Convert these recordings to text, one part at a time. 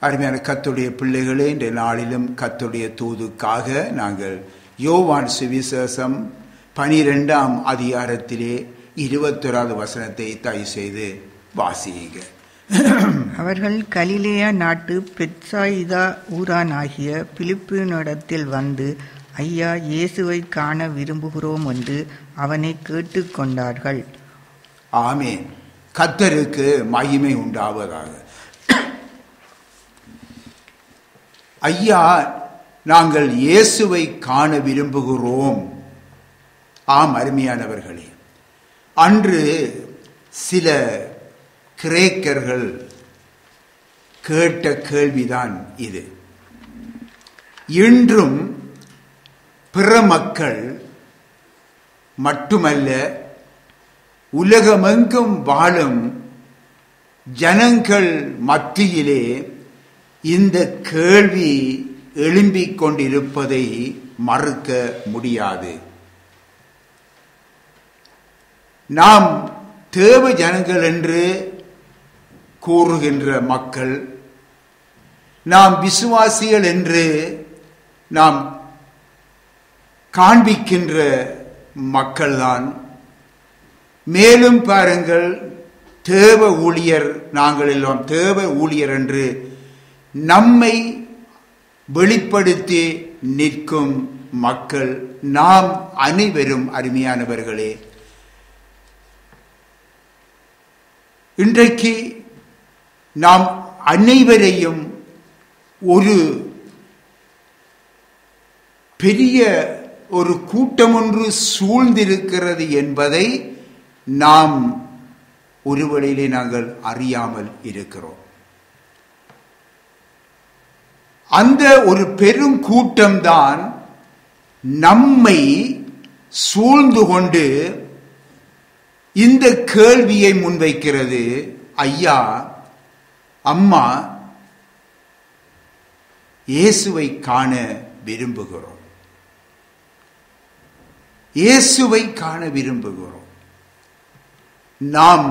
அருமையான கர்த்தருடைய பிள்ளைகளே, இந்த நாளிலும் கர்த்தருடைய தூதுக்காக நாங்கள் யோவான் சுவிசேஷம் 12ஆம் அதிகாரத்திலே 21வது வசனத்தை தயவு செய்து வாசியுங்க. அவர்கள் கலிலேயா நாட்டு பெத்சாயிதா ஊரானாகிய பிலிப்பினிடத்தில் வந்து, ஐயா, இயேசுவை காண விரும்புகிறோம் என்று அவனை கேட்டுக்கொண்டார்கள். ஆமென். கர்த்தருக்கு மகிமை உண்டாவதாக. ஐயா, நாங்கள் இயேசுவை காண விரும்புகிறோம். ஆம் அருமையானவர்களே, அன்று சில கிரேக்கர்கள் கேட்ட கேள்விதான் இது. இன்றும் பிற மக்கள் மட்டுமல்ல, உலகமெங்கும் வாழும் ஜனங்கள் மத்தியிலே இந்த கேள்வி எழும்பிக் கொண்டிருப்பதை மறுக்க முடியாது. நாம் தேவ ஜனங்கள் என்று கூறுகின்ற மக்கள், நாம் விசுவாசிகள் என்று நாம் காண்பிக்கின்ற மக்கள்தான். மேலும் பாருங்கள், தேவ ஊழியர், நாங்கள் எல்லாம் தேவ ஊழியர் என்று நம்மை வெளிப்படுத்தி நிற்கும் மக்கள் நாம் அனைவரும் அருமையானவர்களே. இன்றைக்கு நாம் அனைவரையும் ஒரு பெரிய ஒரு கூட்டம் ஒன்று சூழ்ந்திருக்கிறது என்பதை நாம் ஒரு வழியிலே நாங்கள் அறியாமல் இருக்கிறோம். அந்த ஒரு பெரும் கூட்டம்தான் நம்மை சூழ்ந்து கொண்டு இந்த கேள்வியை முன்வைக்கிறது. ஐயா, அம்மா, இயேசுவை காண விரும்புகிறோம். இயேசுவை காண விரும்புகிறோம். நாம்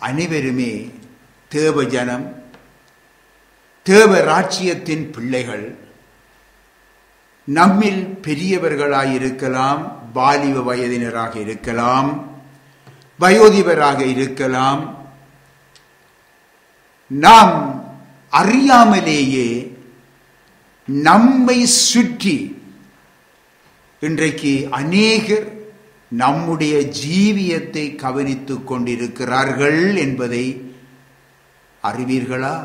அனைவருமே தேவ ஜனம், தேவ ராஜ்யத்தின் பிள்ளைகள். நம்மில் பெரியவர்களாயிருக்கலாம், வாலிப வயதினராக இருக்கலாம், வயோதிபராக இருக்கலாம். நாம் அறியாமலேயே நம்மை சுற்றி இன்றைக்கு அநேகர் நம்முடைய ஜீவியத்தை கவனித்துக் கொண்டிருக்கிறார்கள் என்பதை அறிவீர்களா?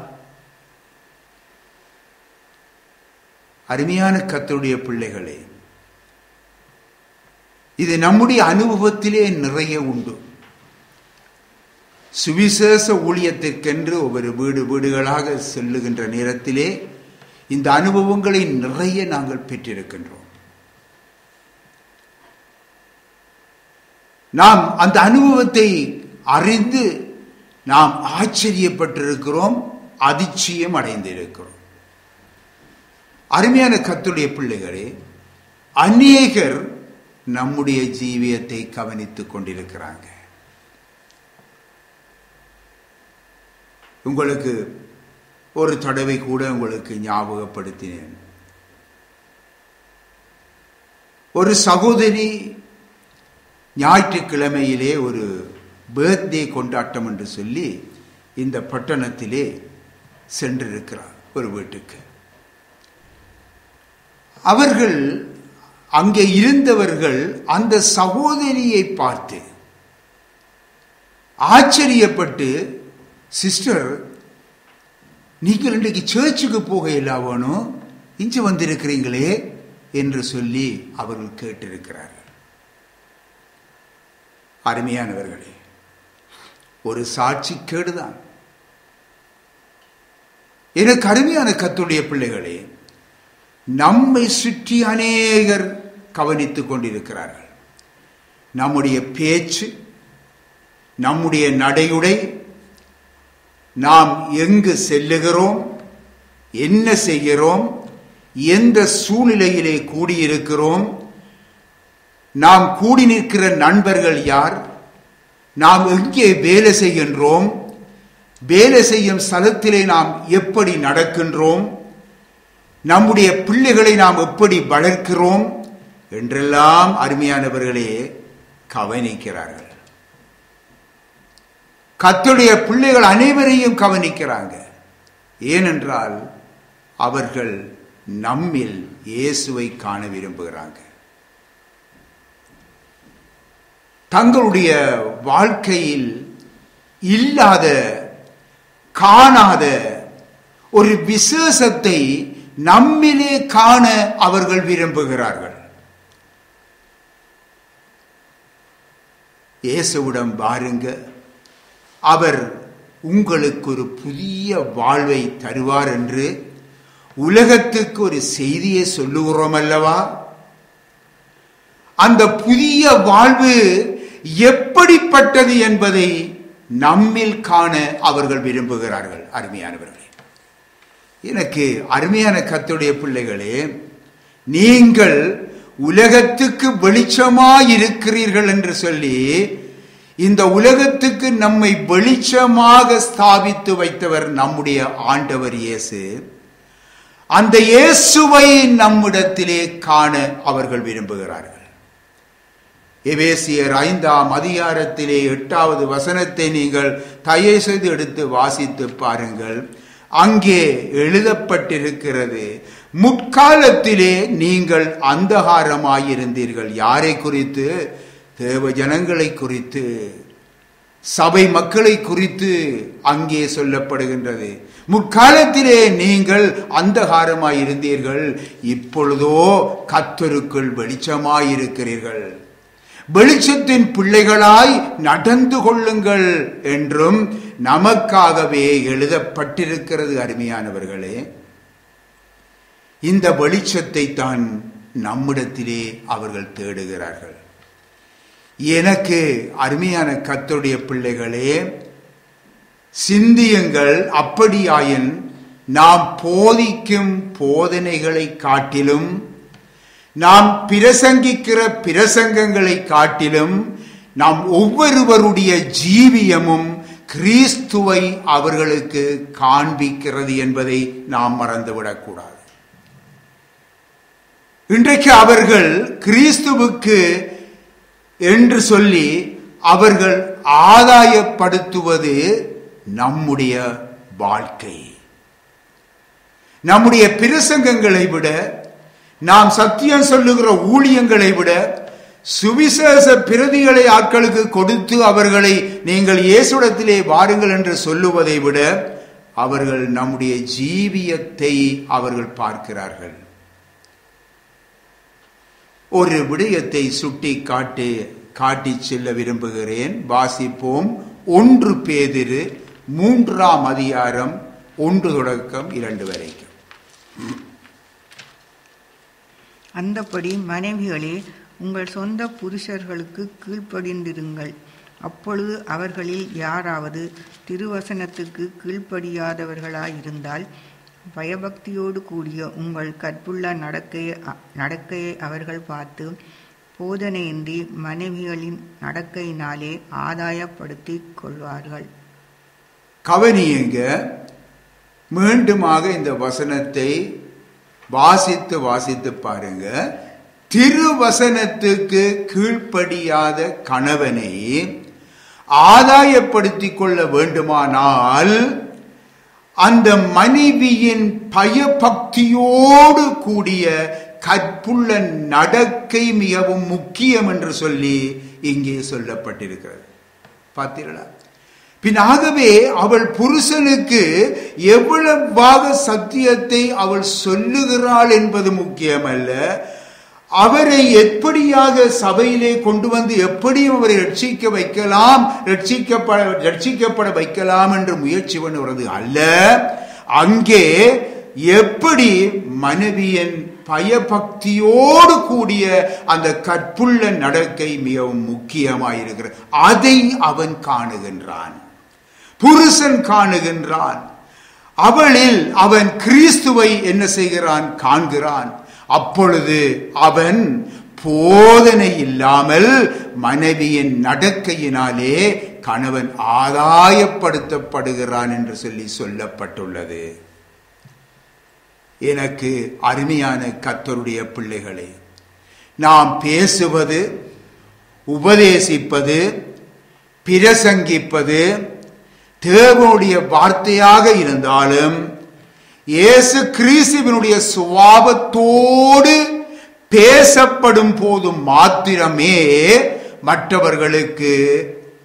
அருமையான கர்த்தருடைய பிள்ளைகளே, இது நம்முடைய அனுபவத்திலே நிறைய உண்டு. சுவிசேஷ ஊழியத்திற்கென்று ஒவ்வொரு வீடுகளாக செல்லுகின்ற நேரத்திலே இந்த அனுபவங்களை நிறைய நாங்கள் பெற்றிருக்கின்றோம். நாம் அந்த அனுபவத்தை அறிந்து நாம் ஆச்சரியப்பட்டிருக்கிறோம், அதிர்ச்சியம் அடைந்திருக்கிறோம். அருமையான கர்த்தருடைய பிள்ளைகளே, அநேகர் நம்முடைய ஜீவியத்தை கவனித்துக் கொண்டிருக்கிறாங்க. உங்களுக்கு ஒரு தடவை கூட உங்களுக்கு ஞாபகப்படுத்தினேன். ஒரு சகோதரி ஞாயிற்றுக்கிழமையிலே ஒரு பர்த்டே கொண்டாட்டம் என்று சொல்லி இந்த பட்டணத்திலே சென்றிருக்கிறார் ஒரு வீட்டுக்கு. அவர்கள் அங்கே இருந்தவர்கள் அந்த சகோதரியை பார்த்து ஆச்சரியப்பட்டு, சிஸ்டர், நீங்கள் இன்றைக்கு சர்ச்சுக்கு போக இல்லாவனும் இன்று வந்திருக்கிறீங்களே என்று சொல்லி அவர்கள் கேட்டிருக்கிறார்கள். அருமையானவர்களே, ஒரு சாட்சி கேடுதான். எனக்கு அருமையான கர்த்தருடைய பிள்ளைகளே, நம்மை சுற்றி அநேகர் கவனித்துக் கொண்டிருக்கிறார்கள். நம்முடைய பேச்சு, நம்முடைய நடையுடை, நாம் எங்கு செல்லுகிறோம், என்ன செய்கிறோம், எந்த சூழ்நிலையிலே கூடியிருக்கிறோம், நாம் கூடி நிற்கிற நண்பர்கள் யார், நாம் எங்கே வேலை செய்கின்றோம், வேலை செய்யும் ஸ்தலத்திலே நாம் எப்படி நடக்கின்றோம், நம்முடைய பிள்ளைகளை நாம் எப்படி வளர்க்கிறோம் என்றெல்லாம் அருமையானவர்களே கவனிக்கிறார்கள். கர்த்தருடைய பிள்ளைகள் அனைவரையும் கவனிக்கிறாங்க. ஏனென்றால் அவர்கள் நம்மில் இயேசுவை காண விரும்புகிறாங்க. தங்களுடைய வாழ்க்கையில் இல்லாத காணாத ஒரு விசேஷத்தை நம்மிலே காண அவர்கள் விரும்புகிறார்கள். இயேசுவிடம் வாருங்க, அவர் உங்களுக்கு ஒரு புதிய வாழ்வை தருவார் என்று உலகத்துக்கு ஒரு செய்தியை சொல்லுகிறோம் அல்லவா? அந்த புதிய வாழ்வு எப்படிப்பட்டது என்பதை நம்மில் காண அவர்கள் விரும்புகிறார்கள். அருமையானவர்களே, எனக்கு அருமையான கர்த்தருடைய பிள்ளைகளே, நீங்கள் உலகத்துக்கு வெளிச்சமாயிருக்கிறீர்கள் என்று சொல்லி இந்த உலகத்துக்கு நம்மை வெளிச்சமாக ஸ்தாபித்து வைத்தவர் நம்முடைய ஆண்டவர் இயேசு. அந்த இயேசுவை நம்மிடத்திலே காண அவர்கள் விரும்புகிறார்கள். எபேசியர் 5ஆம் அதிகாரத்திலே 8வது வசனத்தை நீங்கள் தயவு செய்து எடுத்து வாசித்து பாருங்கள். அங்கே எழுதப்பட்டிருக்கிறது, முற்காலத்திலே நீங்கள் அந்தகாரமாயிருந்தீர்கள். யாரை குறித்து? தேவ ஜனங்களை குறித்து, சபை மக்களை குறித்து அங்கே சொல்லப்படுகின்றது. முற்காலத்திலே நீங்கள் அந்தகாரமாயிருந்தீர்கள், இப்பொழுதோ கர்த்தருக்குள் வெளிச்சமாயிருக்கிறீர்கள். வெளிச்சத்தின் பிள்ளைகளாய் நடந்து கொள்ளுங்கள் என்றும் நமக்காகவே எழுதப்பட்டிருக்கிறது. அருமையானவர்களே, இந்த வெளிச்சத்தை தான் நம்மிடத்திலே அவர்கள் தேடுகிறார்கள். எனக்கு அருமையான கர்த்தருடைய பிள்ளைகளே, சிந்தியுங்கள். அப்படியாயின் நாம் போதிக்கும் போதனைகளை காட்டிலும், நாம் பிரசங்கிக்கிற பிரசங்கங்களை காட்டிலும், நாம் ஒவ்வொருவருடைய ஜீவியமும் கிறிஸ்துவை அவர்களுக்கு காண்பிக்கிறது என்பதை நாம் மறந்துவிடக்கூடாது. இன்றைக்கு அவர்கள் கிறிஸ்துவுக்கு என்று சொல்லி அவர்கள் ஆதாயப்படுத்துவது நம்முடைய வாழ்க்கை. நம்முடைய பிரசங்கங்களை விட, நாம் சத்தியம் சொல்லுகிற ஊழியங்களை விட, சுவிசேஷ பிரதிகளை ஆட்களுக்கு கொடுத்து அவர்களை நீங்கள் இயேசுவிடத்திலே வாருங்கள் என்று சொல்லுவதை விட அவர்கள் நம்முடைய ஜீவியத்தை அவர்கள் பார்க்கிறார்கள். ஒரு விடயத்தை சுட்டி காட்டி செல்ல விரும்புகிறேன். வாசிப்போம். 1 பேதுரு 3ஆம் அதிகாரம் 1 தொடக்கம் 2 வரைக்கும். அந்தப்படி மனைவிகளே, உங்கள் சொந்த புருஷர்களுக்கு கீழ்ப்படிந்திருங்கள். அப்பொழுது அவர்களில் யாராவது திருவசனத்துக்கு கீழ்ப்படியாதவர்களாயிருந்தால் பயபக்தியோடு கூடிய உங்கள் கற்புள்ள நடக்கையை அவர்கள் பார்த்து போதனையின்றி மனைவிகளின் நடக்கையினாலே ஆதாயப்படுத்திக் கொள்வார்கள். கவனியுங்க, மீண்டுமாக இந்த வசனத்தை வாசித்து பாருங்க. திருவசனத்துக்கு கீழ்ப்படியாத கணவனை ஆதாயப்படுத்திக் கொள்ள வேண்டுமானால் அந்த மனைவியின் பயபக்தியோடு கூடிய கற்புள்ள நடக்கை மிகவும் முக்கியம் என்று சொல்லி இங்கே சொல்லப்பட்டிருக்கிறது. பார்த்தீர்களா? பின்னாகவே அவள் புருஷனுக்கு எவ்வளவாக சத்தியத்தை அவள் சொல்லுகிறாள் என்பது முக்கியமல்ல, அவரை எப்படியாக சபையிலே கொண்டு வந்து எப்படியும் அவரை ரட்சிக்கப்பட வைக்கலாம் என்று முயற்சி பண்ணுவது அல்ல. அங்கே எப்படி மனைவியின் பயபக்தியோடு கூடிய அந்த கற்புள்ள நடக்கை மிகவும் முக்கியமாயிருக்கிறது. அதை அவன் காணுகின்றான், புருஷன் காணுகின்றான். அவளில் அவன் கிறிஸ்துவை என்ன செய்கிறான்? காண்கிறான். அப்பொழுது அவன் போதனை இல்லாமல் மனைவியின் நடக்கையினாலே கணவன் ஆதாயப்படுத்தப்படுகிறான் என்று சொல்லப்பட்டுள்ளது. எனக்கு அருமையான கர்த்தருடைய பிள்ளைகளே, நாம் பேசுவது, உபதேசிப்பது, பிரசங்கிப்பது தேவனுடைய வார்த்தையாக இருந்தாலும் இயேசு கிறிஸ்துவினுடைய சுபாவத்தோடு பேசப்படும் போது மாத்திரமே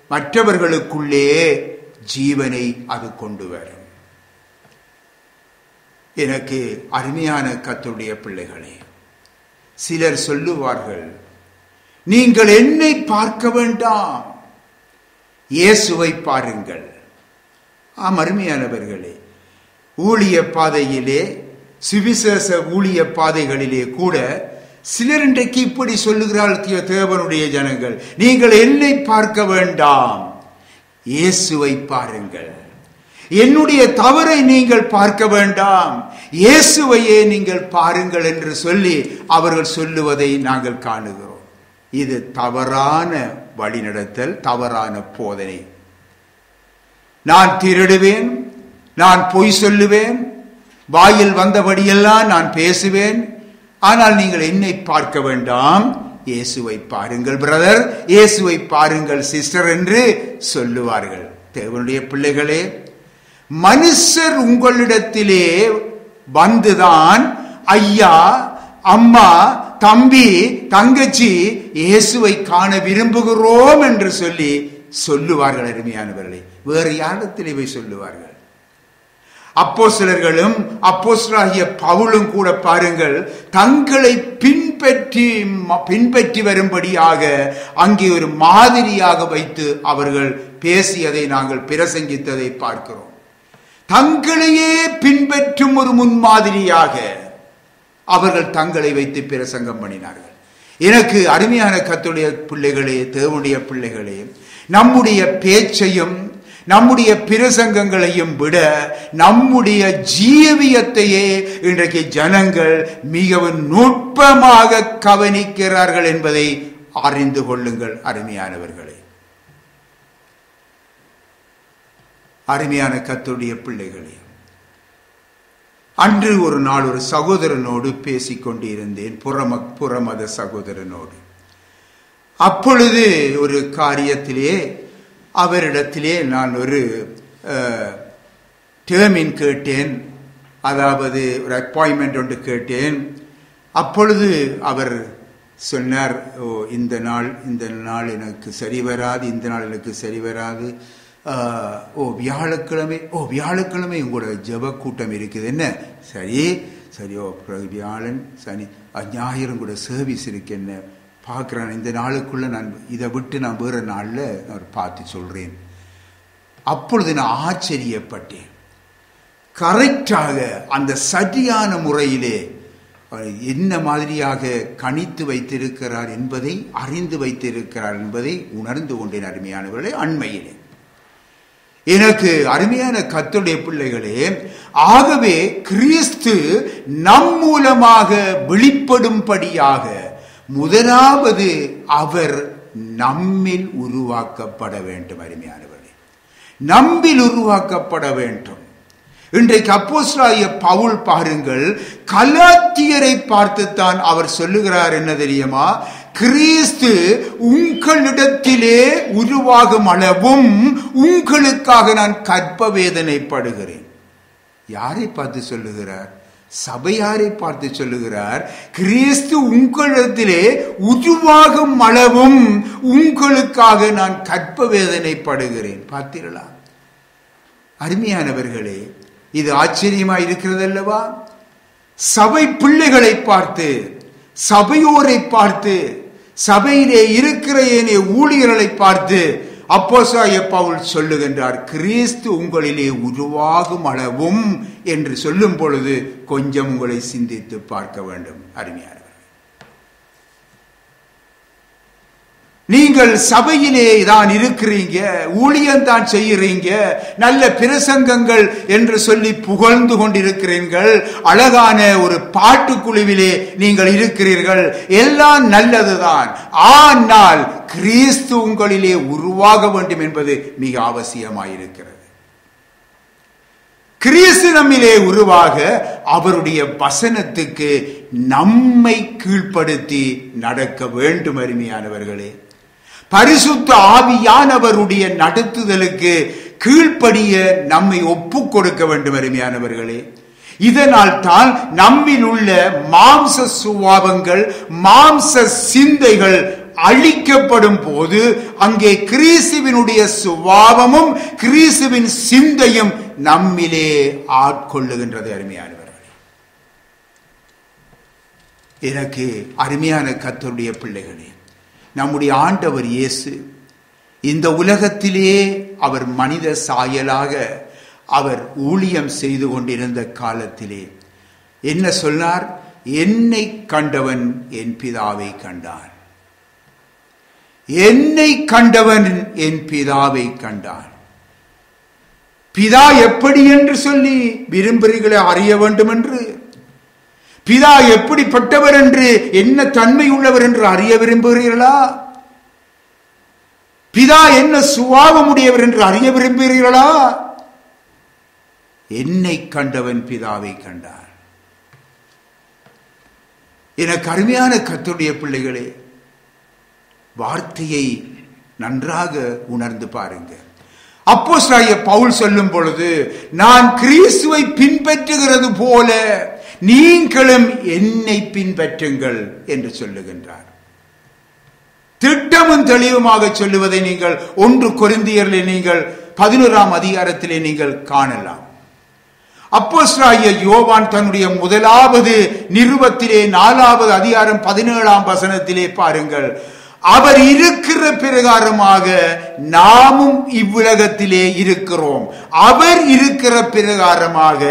மற்றவர்களுக்குள்ளே ஜீவனை அது கொண்டு வரும். எனக்கு அருமையான கர்த்தருடைய பிள்ளைகளே, சிலர் சொல்லுவார்கள், நீங்கள் என்னை பார்க்க வேண்டாம், இயேசுவை பாருங்கள். அருமையானவர்களே, ஊழிய பாதையிலே, சுவிசேஷ ஊழிய பாதைகளிலே கூட சிலர் இன்றைக்கு இப்படி சொல்லுகிறார்கள் தேவனுடைய ஜனங்கள், நீங்கள் என்னை பார்க்க வேண்டாம், இயேசுவை பாருங்கள். என்னுடைய தவறை நீங்கள் பார்க்க வேண்டாம், இயேசுவையே நீங்கள் பாருங்கள் என்று சொல்லி அவர்கள் சொல்லுவதை நாங்கள் காணுகிறோம். இது தவறான வழிநடத்தல், தவறான போதனை. நான் திருடுவேன், நான் பொய் சொல்லுவேன், வாயில் வந்தபடியெல்லாம் நான் பேசுவேன், ஆனால் நீங்கள் என்னை பார்க்க வேண்டாம், இயேசுவை பாருங்கள் பிரதர், இயேசுவை பாருங்கள் சிஸ்டர் என்று சொல்லுவார்கள். தேவனுடைய பிள்ளைகளே, மனுஷர் உங்களிடத்திலே வந்துதான் ஐயா, அம்மா, தம்பி, தங்கச்சி இயேசுவை காண விரும்புகிறோம் என்று சொல்லுவார்கள். அருமையானவர்களே, வேறு யாரிடத்திலே போய் சொல்லுவார்கள்? அப்போஸ்தலர்களும் அப்போஸ்தலராகிய பவுலும் கூட பாருங்கள், தங்களை பின்பற்றி வரும்படியாக அங்கே ஒரு மாதிரியாக வைத்து அவர்கள் பேசியதை நாங்கள் பிரசங்கித்ததை பார்க்கிறோம். தங்களையே பின்பற்றும் ஒரு முன்மாதிரியாக அவர்கள் தங்களை வைத்து பிரசங்கம் பண்ணினார்கள். எனக்கு அருமையான கர்த்தருடைய பிள்ளைகளே, தேவனுடைய பிள்ளைகளே, நம்முடைய பேச்சையும் நம்முடைய பிரசங்கங்களையும் விட நம்முடைய ஜீவியத்தையே இன்றைக்கு ஜனங்கள் மிகவும் நுட்பமாக கவனிக்கிறார்கள் என்பதை அறிந்து கொள்ளுங்கள். அருமையானவர்களே, அருமையான கர்த்தருடைய பிள்ளைகளே, அன்று ஒரு நாள் ஒரு சகோதரனோடு பேசிக்கொண்டு இருந்தேன், புறமத சகோதரனோடு. அப்பொழுது ஒரு காரியத்திலே அவரிடத்திலே நான் ஒரு டேர்மின் கேட்டேன், அதாவது ஒரு அப்பாயின்மெண்ட் ஒன்று கேட்டேன். அப்பொழுது அவர் சொன்னார், இந்த நாள் எனக்கு சரி வராது, இந்த நாள் எனக்கு சரி வராது, வியாழக்கிழமை உங்களோட ஜெப கூட்டம் இருக்குது, என்ன சரி வியாழன் சனி ஞாயிறு கூட சர்வீஸ் இருக்கு, என்ன பார்க்குறேன், இந்த நாளுக்குள்ள நான் இதை விட்டு நான் வேறு நாளில் நான் பார்த்து சொல்கிறேன். அப்பொழுது நான் ஆச்சரியப்பட்டேன். கரெக்டாக அந்த சரியான முறையிலே என்ன மாதிரியாக கணித்து வைத்திருக்கிறார் என்பதை, அறிந்து வைத்திருக்கிறார் என்பதை உணர்ந்து கொண்டேன். அருமையானவர்களே, அண்மையிலே எனக்கு அருமையான கர்த்தருடைய பிள்ளைகளே, ஆகவே கிறிஸ்து நம் மூலமாக வெளிப்படும்படியாக முதலாவது அவர் நம்மில் உருவாக்கப்பட வேண்டும். அருமையானவர்களே, நம்மில் உருவாக்கப்பட வேண்டும். இன்றைக்கு அப்போஸ்தலனாகிய பவுல் பாருங்கள், கலாத்தியரை பார்த்துத்தான் அவர் சொல்லுகிறார், என்ன தெரியுமா? கிறிஸ்து உங்களிடத்திலே உருவாகும் அளவும் உங்களுக்காக நான் கற்ப வேதனைப்படுகிறேன். யாரை பார்த்து சொல்லுகிறார்? சபையாரை பார்த்து சொல்லுகிறார். கிறிஸ்து உங்களிடத்திலே உருவாகும் அளவும் உங்களுக்காக நான் கற்ப வேதனைப்படுகிறேன். பார்த்தீர்களா அருமையானவர்களே? இது ஆச்சரியமா இருக்கிறது அல்லவா? சபை பிள்ளைகளை பார்த்து, சபையோரை பார்த்து, சபையிலே இருக்கிற ஏனைய ஊழியர்களை பார்த்து அப்போஸ்தலனாகிய பவுல் சொல்லுகின்றார், கிறிஸ்து உங்களிலே உருவாகும் அளவும் என்று சொல்லும் பொழுது கொஞ்சம் உங்களை சிந்தித்து பார்க்க வேண்டும். அருமையானவர்களே, நீங்கள் சபையிலே தான் இருக்கிறீங்க, ஊழியம்தான் செய்கிறீங்க, நல்ல பிரசங்கங்கள் என்று சொல்லி புகழ்ந்து கொண்டிருக்கிறீர்கள், அழகான ஒரு பாட்டுக்குழுவிலே நீங்கள் இருக்கிறீர்கள், எல்லாம் நல்லதுதான். ஆனால் கிறிஸ்து உங்களிலே உருவாக வேண்டும் என்பது மிக அவசியமாயிருக்கிறது. கிறிஸ்து நம்மிலே உருவாக அவருடைய வசனத்துக்கு நம்மை கீழ்ப்படுத்தி நடக்க வேண்டும். அருமையானவர்களே, பரிசுத்த ஆவியானவருடைய நடத்துதலுக்கு கீழ்ப்படிய நம்மை ஒப்புக் கொடுக்க வேண்டும். அருமையானவர்களே, இதனால் தான் நம்மில் உள்ள மாம்ச சுபாவங்கள், மாம்ச சிந்தைகள் அழிக்கப்படும் போது அங்கே கிறிஸ்துவினுடைய சுபாவமும் கிறிஸ்துவின் சிந்தையும் நம்மிலே ஆட்கொள்ளுகின்றது. அருமையானவர்களே, எனக்கு அருமையான கர்த்தருடைய பிள்ளைகளே, நம்முடைய ஆண்டவர் இயேசு இந்த உலகத்திலே அவர் மனித சாயலாக அவர் ஊழியம் செய்து கொண்டிருந்த காலத்திலே என்ன சொன்னார்? என்னை கண்டவன் என் பிதாவை கண்டான். என்னை கண்டவன் என் பிதாவை கண்டான். பிதா எப்படி என்று சொல்லி விரும்புகிறீர்களே அறிய வேண்டும் என்று, பிதா எப்படிப்பட்டவர் என்று, என்ன தன்மை உள்ளவர் என்று அறிய விரும்புகிறீர்களா? பிதா என்ன சுபாவமுடையவர் என்று அறிய விரும்புகிறீர்களா? என்னை கண்டவன் பிதாவை கண்டான். எனக்கு அருமையான கர்த்தருடைய பிள்ளைகளே, வார்த்தையை நன்றாக உணர்ந்து பாருங்க. அப்போஸ்தலனாகிய பவுல் சொல்லும் பொழுது, நான் கிறிஸ்துவை பின்பற்றுகிறது போல நீங்களும் என்னை பின்பற்றுங்கள் என்று சொல்லுகின்றார். திட்டமும் தெளிவுமாக சொல்லுவதை நீங்கள் 1 கொரிந்தியரில் நீங்கள் 11ஆம் அதிகாரத்திலே நீங்கள் காணலாம். அப்போஸ்தலனாகிய யோவான் தன்னுடைய முதலாவது நிருபத்திலே 4வது அதிகாரம் 17ஆம் வசனத்திலே பாருங்கள், அவர் இருக்கிற பிரகாரமாக நாமும் இவ்வுலகத்திலே இருக்கிறோம், அவர் இருக்கிற பிரகாரமாக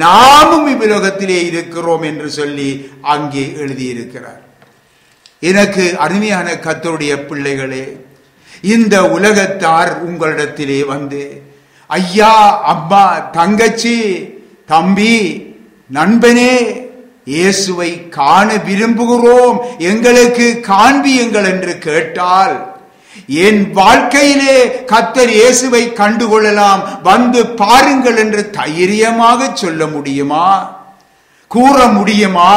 நாமும் இவ்வுலகத்திலே இருக்கிறோம் என்று சொல்லி அங்கே எழுதியிருக்கிறார். எனக்கு அருமையான கர்த்தருடைய பிள்ளைகளே, இந்த உலகத்தார் உங்களிடத்திலே வந்து, ஐயா, அம்மா, தங்கச்சி, தம்பி, நண்பனே, இயேசுவை காண விரும்புகிறோம், எங்களுக்கு காண்பியுங்கள் என்று கேட்டால், என் வாழ்க்கையிலே கர்த்தர் இயேசுவை கண்டுகொள்ளலாம், வந்து பாருங்கள் என்று தைரியமாக சொல்ல முடியுமா, கூற முடியுமா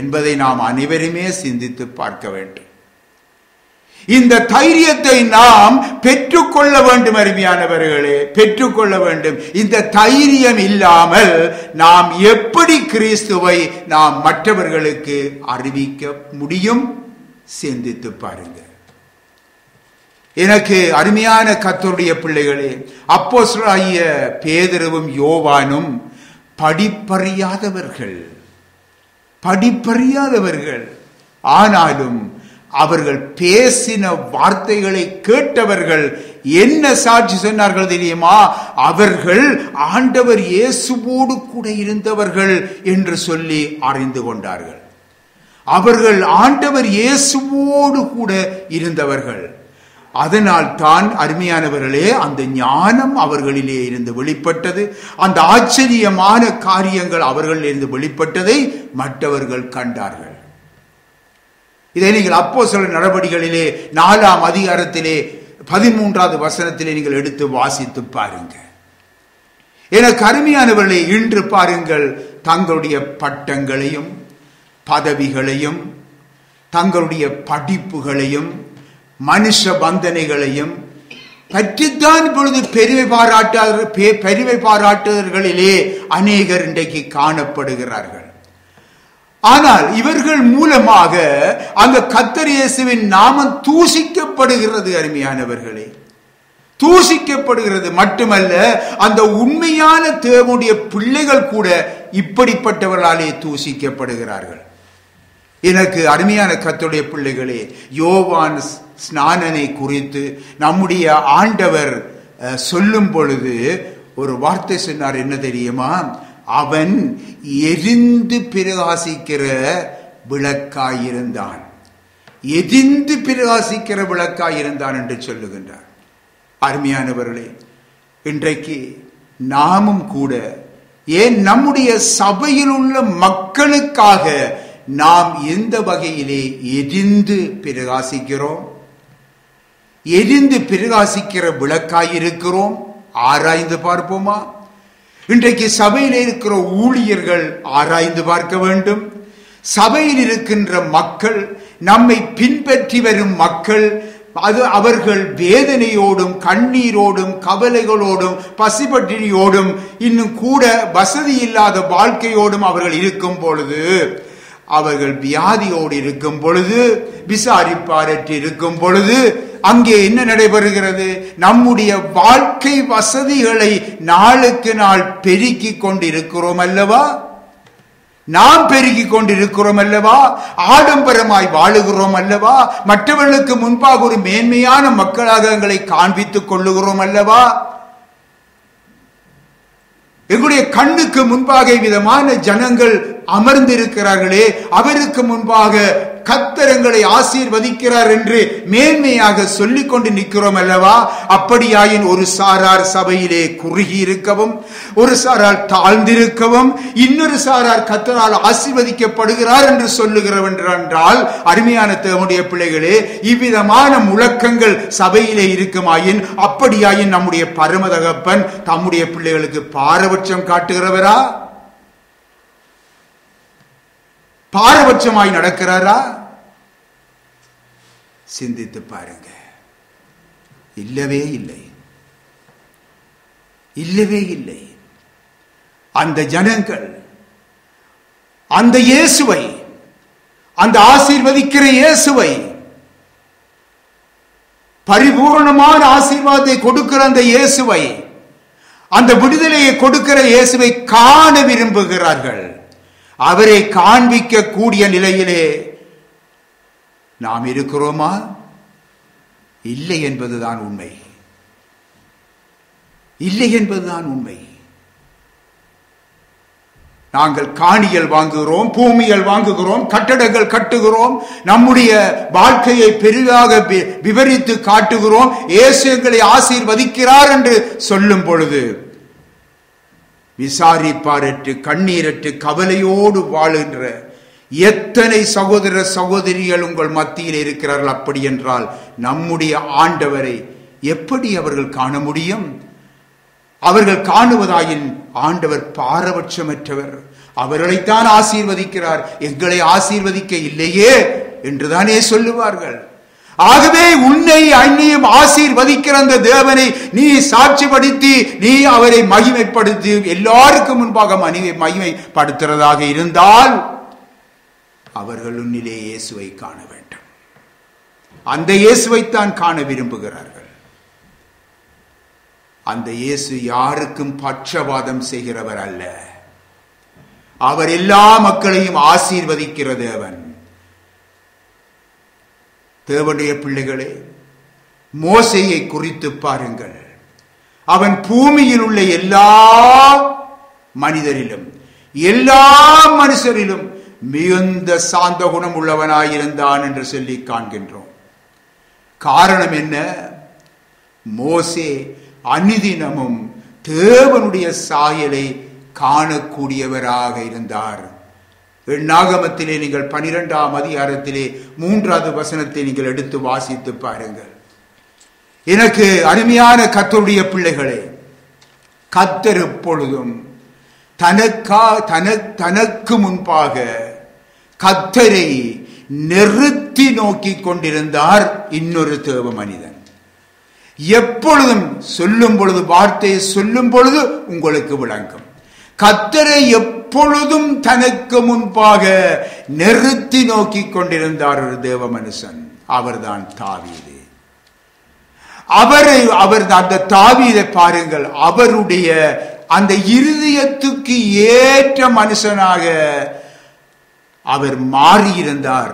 என்பதை நாம் அனைவருமே சிந்தித்து பார்க்க வேண்டும். இந்த தைரியத்தை நாம் பெற்றுக்கொள்ள வேண்டும். அருமையானவர்களே, பெற்றுக்கொள்ள வேண்டும். இந்த தைரியம் இல்லாமல் நாம் எப்படி கிறிஸ்துவை நாம் மற்றவர்களுக்கு அறிவிக்க முடியும்? சிந்தித்து பாருங்க. எனக்கு அருமையான கர்த்தருடைய பிள்ளைகளே, அப்போஸ்தலனாகிய பேதுருவும் யோவானும் படிப்பறியாதவர்கள், ஆனாலும் அவர்கள் பேசின வார்த்தைகளை கேட்டவர்கள் என்ன சாட்சி சொன்னார்கள் தெரியுமா? அவர்கள் ஆண்டவர் இயேசுவோடு கூட இருந்தவர்கள் என்று சொல்லி அறிந்து கொண்டார்கள். அவர்கள் ஆண்டவர் இயேசுவோடு கூட இருந்தவர்கள். அதனால் தான் அருமையானவர்களே, அந்த ஞானம் அவர்களிலே இருந்து வெளிப்பட்டது, அந்த ஆச்சரியமான காரியங்கள் அவர்களிலிருந்து வெளிப்பட்டதை மற்றவர்கள் கண்டார்கள். இதை நீங்கள் அப்போஸ்தலர் நடபடிகளிலே 4ஆம் அதிகாரத்திலே 13வது வசனத்திலே நீங்கள் எடுத்து வாசித்து பாருங்க. எனக்கு அருமையானவர்களே, இன்று பாருங்கள், தங்களுடைய பட்டங்களையும் பதவிகளையும் தங்களுடைய படிப்புகளையும் மனுஷ பந்தனைகளையும் பற்றித்தான் இப்பொழுது பெருமை பாராட்டுதல்களிலே அநேகர் இன்றைக்கு காணப்படுகிறார்கள். ஆனால் இவர்கள் மூலமாக அந்த கர்த்தர் இயேசுவின் நாமம் தூஷிக்கப்படுகிறது. அருமையானவர்களே, தூஷிக்கப்படுகிறது மட்டுமல்ல, அந்த உண்மையான தேவனுடைய பிள்ளைகள் கூட இப்படிப்பட்டவர்களாலே தூஷிக்கப்படுகிறார்கள். எனக்கு அருமையான கர்த்தருடைய பிள்ளைகளே, யோவான் ஸ்நானனை குறித்து நம்முடைய ஆண்டவர் சொல்லும் பொழுது ஒரு வார்த்தை சொன்னார். என்ன தெரியுமா? அவன் எரிந்து பிரகாசிக்கிற விளக்காயிருந்தான். எரிந்து பிரகாசிக்கிற விளக்காய் இருந்தான் என்று சொல்லுகின்றார். அருமையானவர்களே, இன்றைக்கு நாமும் கூட ஏன் நம்முடைய சபையில் உள்ள மக்களுக்காக நாம் எந்த வகையிலே எரிந்து பிரகாசிக்கிறோம், எரிந்து பிரகாசிக்கிற விளக்காயிருக்கிறோம்? ஆராய்ந்து பார்ப்போமா? இன்றைக்கு சபையில் இருக்கிற ஊழியர்கள் ஆராய்ந்து பார்க்க வேண்டும். சபையில் இருக்கின்ற மக்கள், நம்மை பின்பற்றி வரும் மக்கள், அவர்கள் வேதனையோடும் கண்ணீரோடும் கவலைகளோடும் பசிபட்டினியோடும் இன்னும் கூட வசதி இல்லாத வாழ்க்கையோடும் அவர்கள் இருக்கும் பொழுது, அவர்கள் வியாதியோடு இருக்கும் பொழுது, விசாரிப்பாரற்று இருக்கும் பொழுது அங்கே என்ன நடைபெறுகிறது? நம்முடைய வாழ்க்கை வசதிகளை நாளுக்கு நாள் பெருக்கிக் கொண்டிருக்கிறோம் அல்லவா? நாம் பெருகிக் கொண்டிருக்கிறோம் அல்லவா? ஆடம்பரமாய் வாழுகிறோம் அல்லவா? மற்றவர்களுக்கு முன்பாக ஒரு மேன்மையான மக்களாக எங்களை காண்பித்துக் கொள்ளுகிறோம் அல்லவா? எங்களுடைய கண்ணுக்கு முன்பாக விதமான ஜனங்கள் அமர்ந்திருக்கிறார்களே, அவருக்கு முன்பாக கர்த்தர் ஆசீர்வதிக்கிறார் என்று மேன்மையாக சொல்லிக் கொண்டு நிற்கிறோம் அல்லவா? அப்படியாயின் ஒரு சாரார் சபையிலே குறுகி இருக்கவும், ஒரு சாரார் தாழ்ந்திருக்கவும், இன்னொரு சாரார் கர்த்தரால் ஆசீர்வதிக்கப்படுகிறார் என்று சொல்லுகிறவென்றால், அருமையான தேவனுடைய பிள்ளைகளே, இவ்விதமான முழக்கங்கள் சபையிலே இருக்குமாயின், அப்படியாயின் நம்முடைய பரமதகப்பன் தம்முடைய பிள்ளைகளுக்கு பாரபட்சம் காட்டுகிறவரா? பாரபட்சமாய் நடக்கிறாரா? சிந்தித்து பாருங்க. இல்லவே இல்லை, இல்லவே இல்லை. அந்த ஜனங்கள் அந்த இயேசுவை, அந்த ஆசீர்வதிக்கிற இயேசுவை, பரிபூர்ணமான ஆசீர்வாதத்தை கொடுக்கிற அந்த இயேசுவை, அந்த விடுதலையை கொடுக்கிற இயேசுவை காண விரும்புகிறார்கள். அவரை காண்பிக்க கூடிய நிலையிலே நாம் இருக்கிறோமா? இல்லை என்பதுதான் உண்மை. இல்லை என்பதுதான் உண்மை. நாங்கள் காணிகள் வாங்குகிறோம், பூமிகள் வாங்குகிறோம், கட்டடங்கள் கட்டுகிறோம், நம்முடைய வாழ்க்கையை பெரிதாக விவரித்து காட்டுகிறோம். இயேசு எங்களை ஆசீர்வதிக்கிறார் என்று சொல்லும் பொழுது, விசாரிப்பாரற்று கண்ணீரற்று கவலையோடு வாழுகின்ற எத்தனை சகோதர சகோதரிகள் உங்கள் மத்தியில் இருக்கிறார்கள். அப்படி என்றால் நம்முடைய ஆண்டவரை எப்படி அவர்கள் காண முடியும்? அவர்கள் காணுவதாயின் ஆண்டவர் பாரபட்சமற்றவர், அவர்களைத்தான் ஆசீர்வதிக்கிறார், எங்களை ஆசீர்வதிக்க இல்லையே என்றுதானே சொல்லுவார்கள். ஆகவே உன்னை அந்நியம் ஆசீர்வதிக்கிற அந்த தேவனை நீ சாட்சிப்படுத்தி, நீ அவரை மகிமைப்படுத்தி எல்லாருக்கும் முன்பாக மகிமைப்படுத்துறதாக இருந்தால், அவர்கள் உன்னிலே இயேசுவை காண வேண்டும். அந்த இயேசுவைத்தான் காண விரும்புகிறார்கள். அந்த இயேசு யாருக்கும் பட்சபாதம் செய்கிறவர் அல்ல. அவர் எல்லா மக்களையும் ஆசீர்வதிக்கிற தேவன். தேவனுடைய பிள்ளைகளே, மோசேயை குறித்து பாருங்கள். அவன் பூமியில் உள்ள எல்லா மனிதரிலும், எல்லா மனுஷரிலும் மிகுந்த சாந்த குணம் உள்ளவனாயிருந்தான் என்று சொல்லி காண்கின்றோம். காரணம் என்ன? மோசே அனுதினமும் தேவனுடைய சாயலை காணக்கூடியவராக இருந்தார். எண்ணாகமத்திலே நீங்கள் 12ஆம் அதிகாரத்திலே 3வது வசனத்தை நீங்கள் எடுத்து வாசித்து பாருங்கள். எனக்கு அருமையான கர்த்தருடைய பிள்ளைகளே, கர்த்தர் எப்பொழுதும் தனக்கு முன்பாக கர்த்தரை நிறுத்தி நோக்கி கொண்டிருந்தார். இன்னொரு தேவ மனிதன் எப்பொழுதும் சொல்லும் பொழுது, வார்த்தையை சொல்லும் பொழுது உங்களுக்கு விளங்கும். கர்த்தரை எப்பொழுதும் தனக்கு முன்பாக நிறுத்தி நோக்கி கொண்டிருந்தார் ஒரு தேவ மனுஷன். அவர்தான் தாவீது. அவர் அந்த தாவீதை பாருங்கள், அவருடைய அந்த இருதயத்துக்கு ஏற்ற மனுஷனாக அவர் மாறியிருந்தார்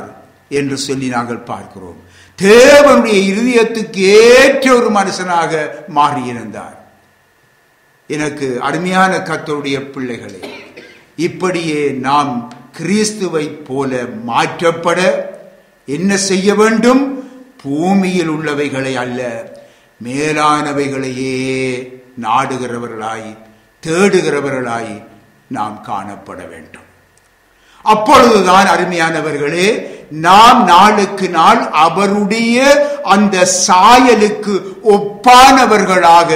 என்று சொல்லி நாங்கள் பார்க்கிறோம். தேவனுடைய இருதயத்துக்கு ஏற்ற ஒரு மனுஷனாக மாறியிருந்தார். எனக்கு அருமையான கர்த்தருடைய பிள்ளைகளே, இப்படியே நாம் கிறிஸ்துவை போல மாற்றப்பட என்ன செய்ய வேண்டும்? பூமியில் உள்ளவைகளை அல்ல, மேலானவைகளையே நாடுகிறவர்களாய் தேடுகிறவர்களாய் நாம் காணப்பட வேண்டும். அப்பொழுதுதான் அருமையானவர்களே, நாம் நாளுக்கு நாள் அவருடைய அந்த சாயலுக்கு ஒப்பானவர்களாக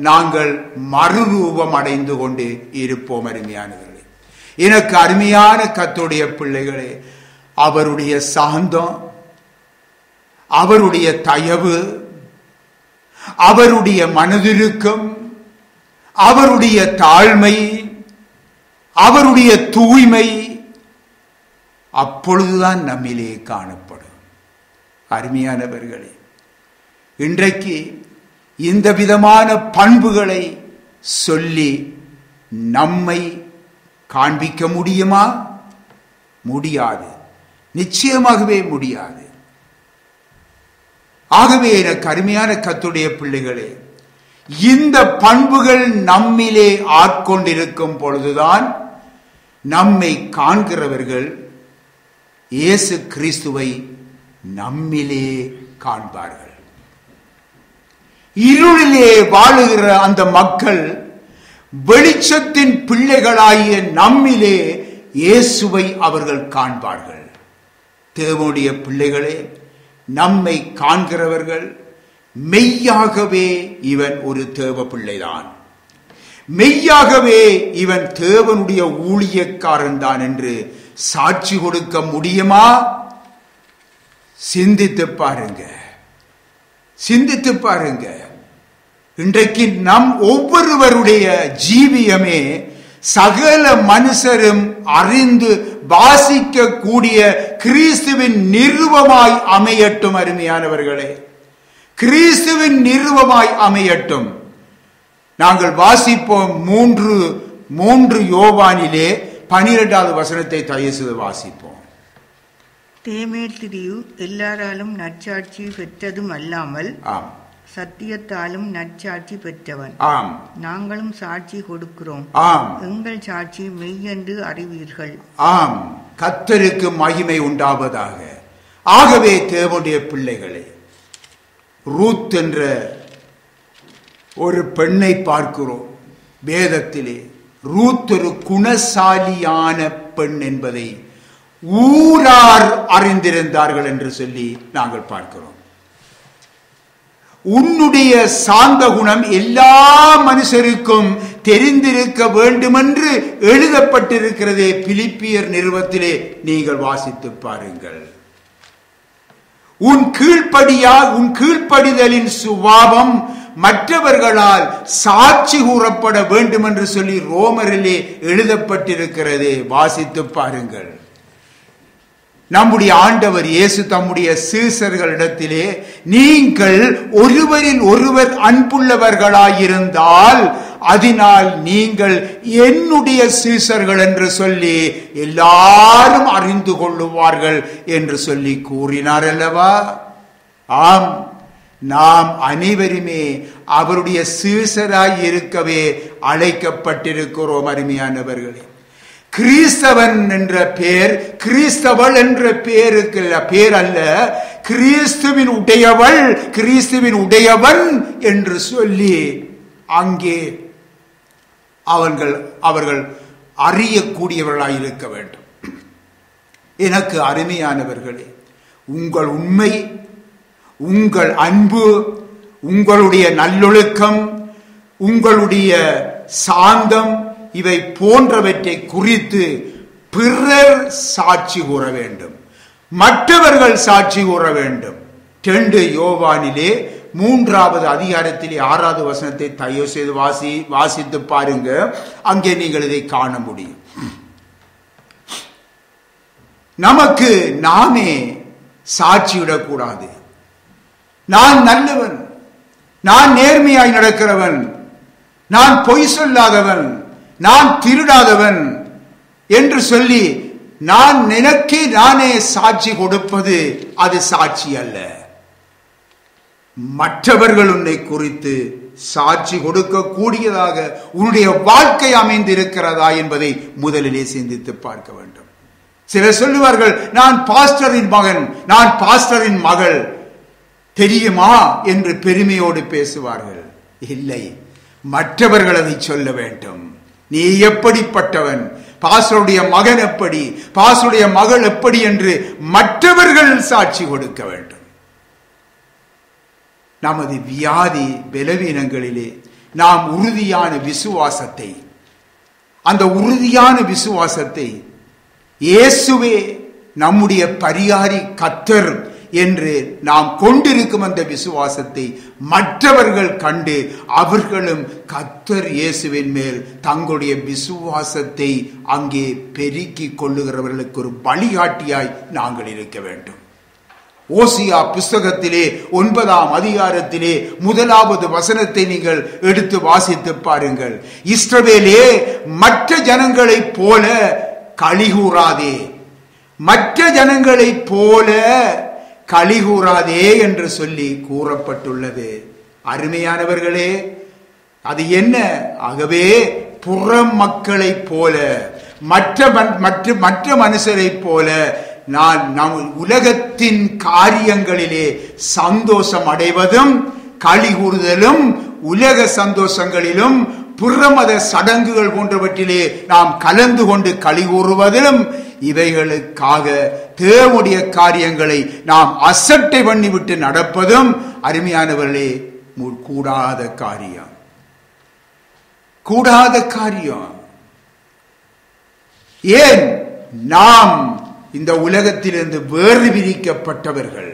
நாங்கள் மறுரூபம் அடைந்து கொண்டு இருப்போம். அருமையானவர்களே, எனக்கு அருமையான கர்த்தருடைய பிள்ளைகளே, அவருடைய சாந்தம், அவருடைய தயவு, அவருடைய மனதிருக்கம், அவருடைய தாழ்மை, அவருடைய தூய்மை அப்பொழுதுதான் நம்மிலே காணப்படும். அருமையானவர்களே, இன்றைக்கு இந்த விதமான பண்புகளை சொல்லி நம்மை காண்பிக்க முடியுமா? முடியாது, நிச்சயமாகவே முடியாது. ஆகவே எனக்கு அருமையான கர்த்தருடைய பிள்ளைகளே, இந்த பண்புகள் நம்மிலே ஆட்கொண்டிருக்கும் பொழுதுதான் நம்மை காண்கிறவர்கள் இயேசு கிறிஸ்துவை நம்மிலே காண்பார்கள். இருளிலே வாழுகிற அந்த மக்கள் வெளிச்சத்தின் பிள்ளைகளாகிய நம்மிலே இயேசுவை அவர்கள் காண்பார்கள். தேவனுடைய பிள்ளைகளே, நம்மை காண்கிறவர்கள் மெய்யாகவே இவன் ஒரு தேவ பிள்ளைதான், மெய்யாகவே இவன் தேவனுடைய ஊழியக்காரன் தான் என்று சாட்சி கொடுக்க முடியுமா? சிந்தித்து பாருங்க, சிந்தித்து பாருங்க. இன்றைக்கு நம் ஒவ்வொருவருடைய ஜீவியமே சகல மனுஷரும் அறிந்து வாசிக்க கூடிய கிறிஸ்துவின் நிறுவமாய் அமையட்டும். அருமையானவர்களே, கிறிஸ்துவின் நிறுவமாய் அமையட்டும். நாங்கள் வாசிப்போம் 3 யோவானிலே 12வது வசனத்தை தயவு செய்து வாசிப்போம். தேமேத்திரியு எல்லாராலும் நற்சாட்சி பெற்றதும் அல்லாமல் சத்தியத்தாலும் நற்சாட்சி பெற்றவன். நாங்களும் சாட்சி கொடுக்கிறோம், எங்கள் சாட்சி மெய்யென்று அறிவீர்கள். ஆம், கர்த்தருக்கு மகிமை உண்டாவதாக. ஆகவே தேவனுடைய பிள்ளைகளே, ரூத் என்ற ஒரு பெண்ணை பார்க்கிறோம் வேதத்திலே. ரூத் ஒரு குணசாலியான பெண் என்பதை ஊரார் அறிந்திருந்தார்கள் என்று சொல்லி நாங்கள் பார்க்கிறோம். உன்னுடைய சாந்த குணம் எல்லா மனுஷருக்கும் தெரிந்திருக்க வேண்டும் என்று எழுதப்பட்டிருக்கிறதே பிலிப்பியர் நிருபத்திலே நீங்கள் வாசித்து பாருங்கள். உன் கீழ்ப்படிதலின் சுபாவம் மற்றவர்களால் சாட்சி கூறப்பட வேண்டும் என்று சொல்லி ரோமரிலே எழுதப்பட்டிருக்கிறதே, வாசித்து பாருங்கள். நம்முடைய ஆண்டவர் இயேசு தம்முடைய சீசர்களிடத்திலே, நீங்கள் ஒருவரில் ஒருவர் அன்புள்ளவர்களாயிருந்தால் அதனால் நீங்கள் என்னுடைய சீசர்கள் என்று சொல்லி எல்லாரும் அறிந்து கொள்ளுவார்கள் என்று சொல்லி கூறினார் அல்லவா? ஆம், நாம் அனைவருமே அவருடைய சீசராய் இருக்கவே அழைக்கப்பட்டிருக்கிறோம். அருமையானவர்களே, கிறிஸ்தவன் என்ற பெயர் கிறிஸ்தவள் என்ற பெயருக்கு பேர் அல்ல, கிறிஸ்துவின் உடையவள், கிறிஸ்துவின் உடையவன் என்று சொல்லி அங்கே அவர்கள் அறியக்கூடியவர்களாய் இருக்க வேண்டும். எனக்கு அருமையானவர்களே, உங்கள் உண்மை, உங்கள் அன்பு, உங்களுடைய நல்லொழுக்கம், உங்களுடைய சாந்தம், இவை போன்றவற்றை குறித்து பிறர் சாட்சி கூற வேண்டும், மற்றவர்கள் சாட்சி கூற வேண்டும். 2 யோவானிலே 3வது அதிகாரத்திலே 6வது வசனத்தை தயவு செய்து வாசித்து பாருங்க. அங்கே நீங்கள் இதை காண முடியும். நமக்கு நாமே சாட்சியிடக்கூடாது. நான் நல்லவன், நான் நேர்மையாய் நடக்கிறவன், நான் பொய் சொல்லாதவன், நான் திருடாதவன் என்று சொல்லி நான் எனக்கு நானே சாட்சி கொடுப்பது அது சாட்சி அல்ல. மற்றவர்கள் உன்னை குறித்து சாட்சி கொடுக்க கூடியதாக உன்னுடைய வாழ்க்கை அமைந்து இருக்கிறதா என்பதை முதலிலே சிந்தித்து பார்க்க வேண்டும். சிலர் சொல்லுவார்கள், நான் பாஸ்டரின் மகன், நான் பாஸ்டரின் மகள் தெரியுமா என்று பெருமையோடு பேசுவார்கள். இல்லை, மற்றவர்கள் அதை சொல்ல வேண்டும். நீ எப்படிப்பட்டவன், பாஸ்டருடைய மகன் எப்படி, பாஸ்டருடைய மகள் எப்படி என்று மற்றவர்கள் சாட்சி கொடுக்க வேண்டும். நமது வியாதி பலவீனங்களிலே நாம் உறுதியான விசுவாசத்தை, அந்த உறுதியான விசுவாசத்தை இயேசுவே நம்முடைய பரிகாரி கர்த்தர் என்று நாம் கொண்டிருக்கும் அந்த விசுவாசத்தை மற்றவர்கள் கண்டு அவர்களும் கர்த்தர் இயேசுவின் மேல் தங்களுடைய விசுவாசத்தை அங்கே பெருக்கிக் கொள்ளுகிறவர்களுக்கு ஒரு வழிகாட்டியாய் நாங்கள் இருக்க வேண்டும். ஓசியா புஸ்தகத்திலே 9ஆம் அதிகாரத்திலே 1வது வசனத்தை நீங்கள் எடுத்து வாசித்து பாருங்கள். இஸ்ரவேலே, மற்ற ஜனங்களைப் போல களிகூறாதே, மற்ற ஜனங்களைப் போல களிகூறாதே என்று சொல்லி கூறப்பட்டுள்ளது. அருமையானவர்களே, அது என்ன? ஆகவே புற மக்களைப் போல, மற்ற மனுஷரைப் போல நம் உலகத்தின் காரியங்களிலே சந்தோஷம் அடைவதும் களி கூறுதலும், உலக சந்தோஷங்களிலும் புறமத சடங்குகள் போன்றவற்றிலே நாம் கலந்து கொண்டு களி கூறுவதிலும், இவைகளுக்காக தேவனுடைய காரியங்களை நாம் அசட்டை பண்ணிவிட்டு நடப்பதும் அருமையானவர்களே கூடாத காரியம். கூடாத காரியம். ஏன்? நாம் இந்த உலகத்திலிருந்து வேறு பிரிக்கப்பட்டவர்கள்.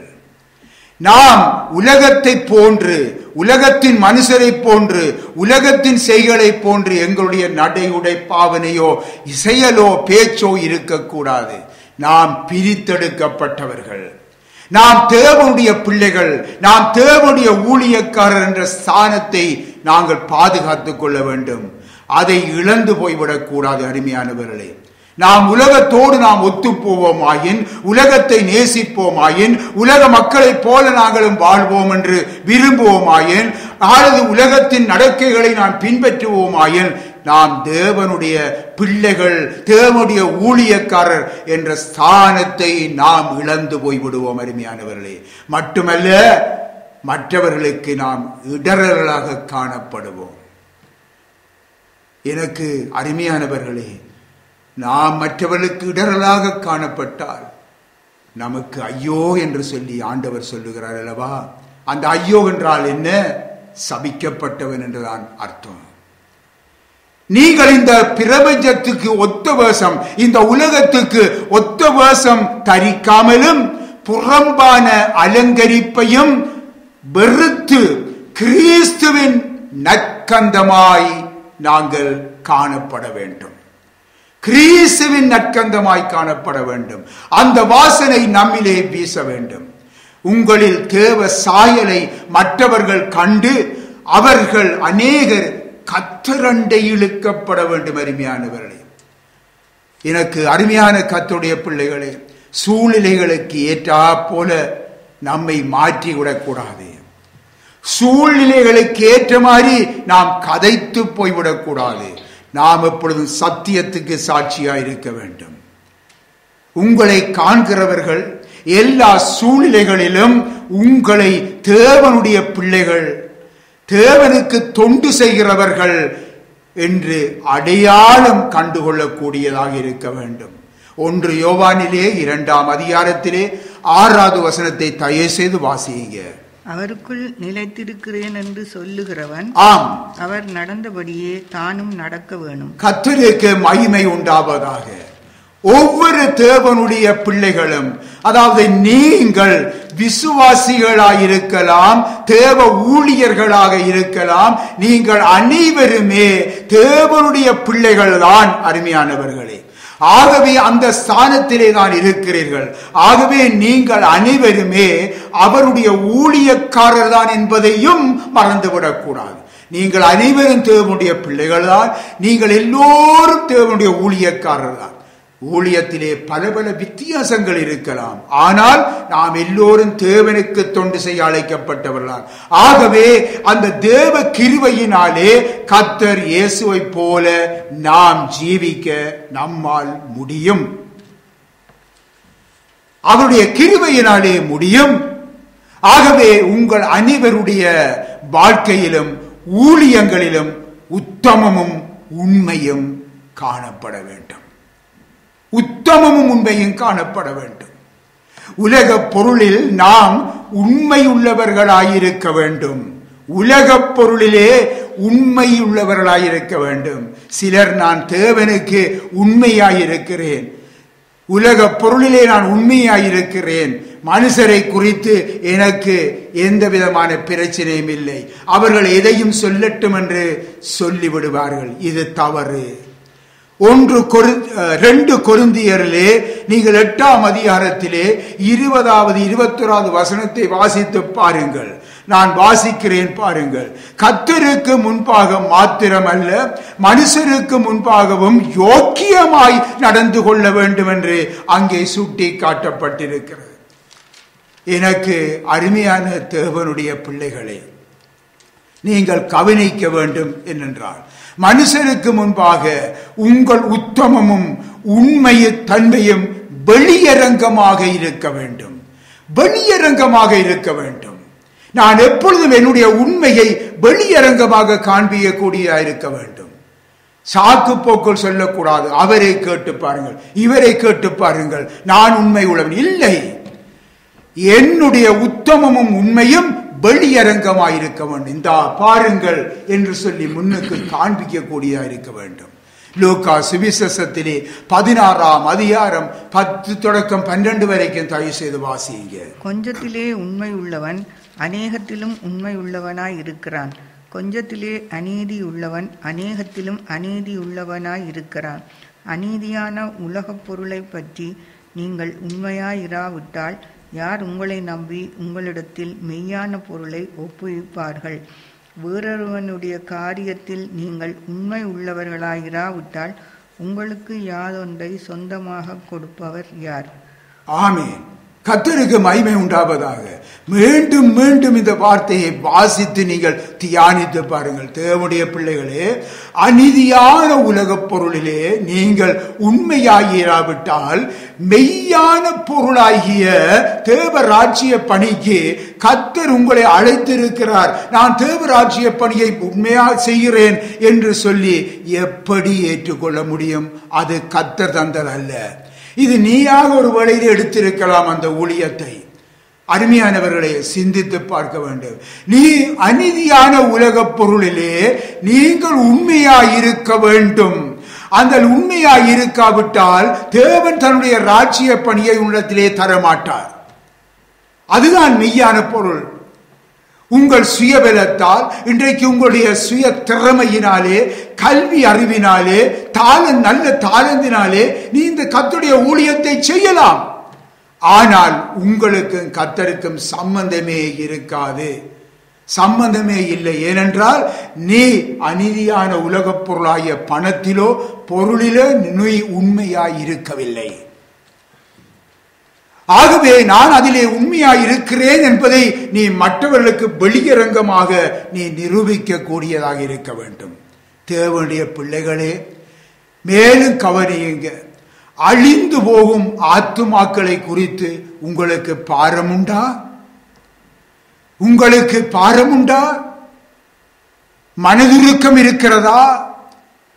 நாம் உலகத்தை போன்று, உலகத்தின் மனுஷரை போன்று, உலகத்தின் செய்களை போன்று எங்களுடைய நடை உடை பாவனையோ செயலோ பேச்சோ இருக்கக்கூடாது. நாம் பிரித்தெடுக்கப்பட்டவர்கள், நாம் தேவனுடைய பிள்ளைகள், நாம் தேவனுடைய ஊழியக்காரர் என்ற ஸ்தானத்தை நாங்கள் பாதுகாத்துக் கொள்ள வேண்டும். அதை இழந்து போய்விடக் கூடாது. அருமையானவர்களே, நாம் உலகத்தோடு நாம் ஒத்து போவோமாயின், உலகத்தை நேசிப்போமாயின், உலக மக்களைப் போல நாங்களும் வாழ்வோம் என்று விரும்புவோமாயின், அல்லது உலகத்தின் நடக்கைகளை நாம் பின்பற்றுவோமாயின், நாம் தேவனுடைய பிள்ளைகள், தேவனுடைய ஊழியக்காரர் என்ற ஸ்தானத்தை நாம் இழந்து போய்விடுவோம். அருமையானவர்களே, மட்டுமல்ல மற்றவர்களுக்கு நாம் இடரலாக காணப்படுவோம். எனக்கு அருமையானவர்களே, நாம் மற்றவர்களுக்கு இடரலாக காணப்பட்டால் நமக்கு ஐயோ என்று சொல்லி ஆண்டவர் சொல்லுகிறார் அல்லவா? அந்த ஐயோ என்றால் என்ன? சபிக்கப்பட்டவன் என்றுதான் அர்த்தம். நீங்கள் இந்த பிரபஞ்சத்துக்கு ஒத்த வேஷம், இந்த உலகத்துக்கு ஒத்த வேஷம் தரிக்காமலும் புறம்பான அலங்கரிப்பையும் வெறுத்து கிறிஸ்துவின் நற்கந்தமாய் நாங்கள் காணப்பட வேண்டும். கிறிஸ்துவின் நற்கந்தமாய் காணப்பட வேண்டும். அந்த வாசனை நம்மிலே வீச வேண்டும். உங்களில் தேவ சாயலை மற்றவர்கள் கண்டு அவர்கள் அநேகர் கர்த்தரண்டை இழுக்கப்பட வேண்டும். அருமையானவர்களே, எனக்கு அருமையான கர்த்தருடைய பிள்ளைகளே, சூழ்நிலைகளுக்கு ஏற்றா போல நம்மை மாற்றிவிடக்கூடாது. சூழ்நிலைகளுக்கு ஏற்ற மாதிரி நாம் கதைத்து போய்விடக்கூடாது. நாம் எப்பொழுதும் சத்தியத்துக்கு சாட்சியாக இருக்க வேண்டும். உங்களை காண்கிறவர்கள் எல்லா சூழ்நிலைகளிலும் உங்களை தேவனுடைய பிள்ளைகள், தேவனுக்கு தொண்டு செய்கிறவர்கள் என்று அடையாளம் கண்டுகொள்ளக்கூடியதாக இருக்க வேண்டும். 1 யோவானிலே 2ஆம் அதிகாரத்திலே 6வது வசனத்தை தயவு செய்து வாசியுங்க. அவருக்குள் நிலைத்திருக்கிறேன் என்று சொல்லுகிறவன் ஆம், அவர் நடந்தபடியே தானும் நடக்க வேணும். கர்த்தருக்கு மகிமை உண்டாவதாக. ஒவ்வொரு தேவனுடைய பிள்ளைகளும், அதாவது நீங்கள் விசுவாசிகளாயிருக்கலாம், தேவ ஊழியர்களாக இருக்கலாம், நீங்கள் அனைவருமே தேவனுடைய பிள்ளைகள் தான். அருமையானவர்களே, ஆகவே அந்த ஸ்தானத்திலே தான் இருக்கிறீர்கள். ஆகவே நீங்கள் அனைவருமே அவருடைய ஊழியக்காரர் தான் என்பதையும் மறந்துவிடக்கூடாது. நீங்கள் அனைவரும் தேவனுடைய பிள்ளைகள் தான். நீங்கள் எல்லோரும் தேவனுடைய ஊழியக்காரர் தான். ஊழியத்திலே பல பல வித்தியாசங்கள் இருக்கலாம், ஆனால் நாம் எல்லோரும் தேவனுக்கு தொண்டு செய்ய அழைக்கப்பட்டவர்களால். ஆகவே அந்த தேவ கிருபையினாலே கர்த்தர் இயேசுவை போல நாம் ஜீவிக்க நம்மால் முடியும். அவருடைய கிருபையினாலே முடியும். ஆகவே உங்கள் அனைவருடைய வாழ்க்கையிலும் ஊழியங்களிலும் உத்தமமும் உண்மையும் காணப்பட வேண்டும். உத்தமமும் உண்மையும் காணப்பட வேண்டும். உலக பொருளில் நாம் உண்மையுள்ளவர்களாயிருக்க வேண்டும். உலக பொருளிலே உண்மையுள்ளவர்களாயிருக்க வேண்டும். சிலர் நான் தேவனுக்கு உண்மையாயிருக்கிறேன், உலக பொருளிலே நான் உண்மையாயிருக்கிறேன், மனுஷரை குறித்து எனக்கு எந்த விதமான பிரச்சனையும் இல்லை, அவர்கள் எதையும் சொல்லட்டும் என்று சொல்லிவிடுவார்கள். இது தவறு. 2 கொரிந்தியரிலே நீங்கள் 8ஆம் அதிகாரத்திலே 20வது 21வது வசனத்தை வாசித்து பாருங்கள். நான் வாசிக்கிறேன் பாருங்கள். கர்த்தருக்கு முன்பாக மாத்திரமல்ல மனுஷருக்கு முன்பாகவும் யோக்கியமாய் நடந்து கொள்ள வேண்டும் என்று அங்கே சுட்டி காட்டப்பட்டிருக்கிறது. எனக்கு அருமையான தேவனுடைய பிள்ளைகளே, நீங்கள் கவனிக்க வேண்டும் என்னென்றால், மனுஷருக்கு முன்பாக உங்கள் உத்தமமும் உண்மைய தன்மையும் வெளியரங்கமாக இருக்க வேண்டும். வெளியரங்கமாக இருக்க வேண்டும். நான் எப்பொழுதும் என்னுடைய உண்மையை வெளியரங்கமாக காண்பிக்கக்கூடிய இருக்க வேண்டும். சாக்கு போக்கள் சொல்லக்கூடாது. அவரை கேட்டு பாருங்கள், இவரை கேட்டு பாருங்கள், நான் உண்மை உள்ளவன் இல்லை. என்னுடைய உத்தமமும் உண்மையும் வெளியரங்கமாயிருக்க வேண்டும். இந்த பாருங்கள் என்று சொல்லி முன்னுக்கு காண்பிக்கக்கூடியதா இருக்க வேண்டும். லூக்கா சுவிசேஷத்திலே 16ஆம் அதிகாரம் 10 தொடக்கம் 12 வரைக்கும் தயவு செய்து வாசிங்க. கொஞ்சத்திலே உண்மை உள்ளவன் அநேகத்திலும் உண்மை உள்ளவனாய் இருக்கிறான். கொஞ்சத்திலே அநீதி உள்ளவன் அநேகத்திலும் அநீதி உள்ளவனாய் இருக்கிறான். அநீதியான உலகப் பொருளை பற்றி நீங்கள் உண்மையாயிராவிட்டால் யார் உங்களை நம்பி உங்களிடத்தில் மெய்யான பொருளை ஒப்புவிப்பார்கள்? வேறொருவனுடைய காரியத்தில் நீங்கள் உண்மை உள்ளவர்களாயிராவிட்டால் உங்களுக்கு யாதொன்றை சொந்தமாக கொடுப்பவர் யார்? ஆமென். கர்த்தருக்கு மகிமை உண்டாவதாக. மீண்டும் மீண்டும் இந்த வார்த்தையை வாசித்து நீங்கள் தியானித்து பாருங்கள். தேவனுடைய பிள்ளைகளே, அநீதியான உலகப் பொருளிலே நீங்கள் உண்மையாயிராவிட்டால் மெய்யான பொருளாகிய தேவராஜ்ய பணிக்கு கர்த்தர் உங்களை அழைத்திருக்கிறார். நான் தேவராஜ்ய பணியை உண்மையாக செய்கிறேன் என்று சொல்லி எப்படி ஏற்றுக்கொள்ள முடியும்? அது கர்த்தர் தந்ததல்ல. இது நீயாக ஒரு வழியில் எடுத்திருக்கலாம் அந்த ஊழியத்தை. அருமையானவர்களை சிந்தித்து பார்க்க வேண்டும். நீ அநீதியான உலகப் பொருளிலே நீங்கள் உண்மையாயிருக்க வேண்டும். அந்த உண்மையாயிருக்காவிட்டால் தேவன் தன்னுடைய ராஜ்ய பணியை உள்ளத்திலே தரமாட்டார். அதுதான் மெய்யான பொருள். உங்கள் சுயபலத்தால் இன்றைக்கு உங்களுடைய சுய திறமையினாலே கல்வி அறிவினாலே நல்ல தாளந்தினாலே நீ இந்த கர்த்தருடைய ஊழியத்தை செய்யலாம். ஆனால் உங்களுக்கும் கர்த்தருக்கும் சம்பந்தமே இருக்காது. சம்பந்தமே இல்லை. ஏனென்றால் நீ அநீதியான உலகப் பொருளாகிய பணத்திலோ பொருளிலோ நீ உண்மையாய் இருக்கவில்லை. ஆகவே நான் அதிலே உண்மையாய் இருக்கிறேன் என்பதை நீ மற்றவர்களுக்கு வெளியரங்கமாக நீ நிரூபிக்க கூடியதாக இருக்க வேண்டும். தேவனுடைய பிள்ளைகளே, மேலும் கவனியுங்க. அழிந்து போகும் ஆத்துமாக்களை குறித்து உங்களுக்கு பாரமுண்டா? உங்களுக்கு பாரமுண்டா? மனதுருக்கம் இருக்கிறதா?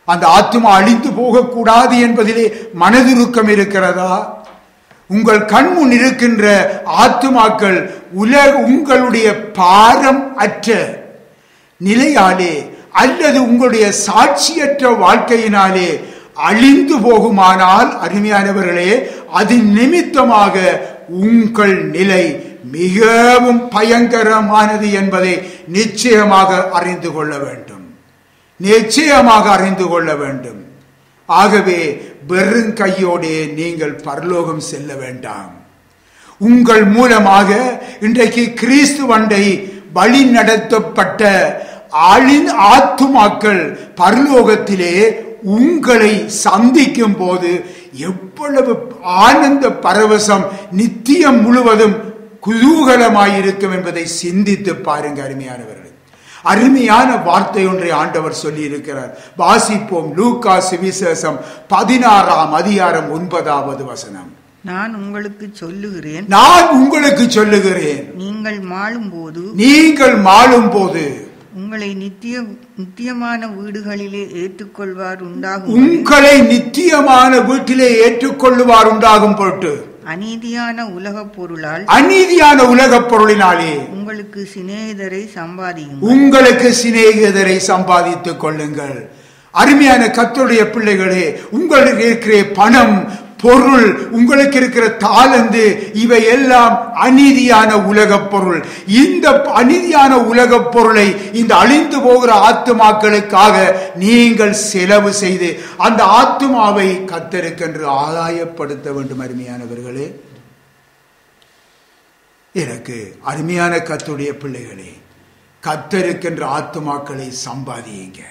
அந்த ஆத்துமா அழிந்து போகக்கூடாது என்பதிலே மனதுருக்கம் இருக்கிறதா? உங்கள் கண்முன் இருக்கின்ற ஆத்துமாக்கள் உங்களுடைய பாரம் அற்ற நிலையாலே அல்லது உங்களுடைய சாட்சியற்ற வாழ்க்கையினாலே அழிந்து போகுமானால், அருமையானவர்களே, அதன் நிமித்தமாக உங்கள் நிலை மிகவும் பயங்கரமானது என்பதை நிச்சயமாக அறிந்து கொள்ள வேண்டும். நிச்சயமாக அறிந்து கொள்ள வேண்டும். ஆகவே வெறும் கையோடே நீங்கள் பரலோகம் செல்ல வேண்டாம். உங்கள் மூலமாக இன்றைக்கு கிறிஸ்துவண்டை வழி நடத்தப்பட்ட ஆத்துமாக்கள் பரலோகத்திலே உங்களை சந்திக்கும் போது எவ்வளவு ஆனந்த பரவசம் நித்தியம் முழுவதும் குதூகலமாயிருக்கும் என்பதை சிந்தித்து பாருங்க. அருமையானவர்கள், அருமையான வார்த்தை ஒன்றை ஆண்டவர் சொல்லி இருக்கிறார். வாசிப்போம். லூக்கா சுவிசேஷம் 16ஆம் அதிகாரம் 9வது வசனம். நான் உங்களுக்கு சொல்லுகிறேன், நீங்கள் மாளும் போது உங்களை நித்தியமான வீடுகளிலே ஏற்றுக்கொள்வார் உண்டாகும் பொருட்டு அநீதியான உலகப் பொருளினாலே உங்களுக்கு சிநேகிதரை சம்பாதித்துக் கொள்ளுங்கள். அருமையான கர்த்தருடைய பிள்ளைகளே, உங்களுக்கு இருக்கிற பணம், பொருள், உங்களுக்கு இருக்கிற தாளந்து, இவை எல்லாம் அநீதியான உலகப் பொருள். இந்த அநீதியான உலகப் பொருளை இந்த அழிந்து போகிற ஆத்துமாக்களுக்காக நீங்கள் செலவு செய்து அந்த ஆத்துமாவை கர்த்தருக்கென்று ஆதாயப்படுத்த வேண்டும். அருமையானவர்களே, எனக்கு அருமையான கர்த்தருடைய பிள்ளைகளே, கர்த்தருக்கென்று ஆத்துமாக்களை சம்பாதியுங்க.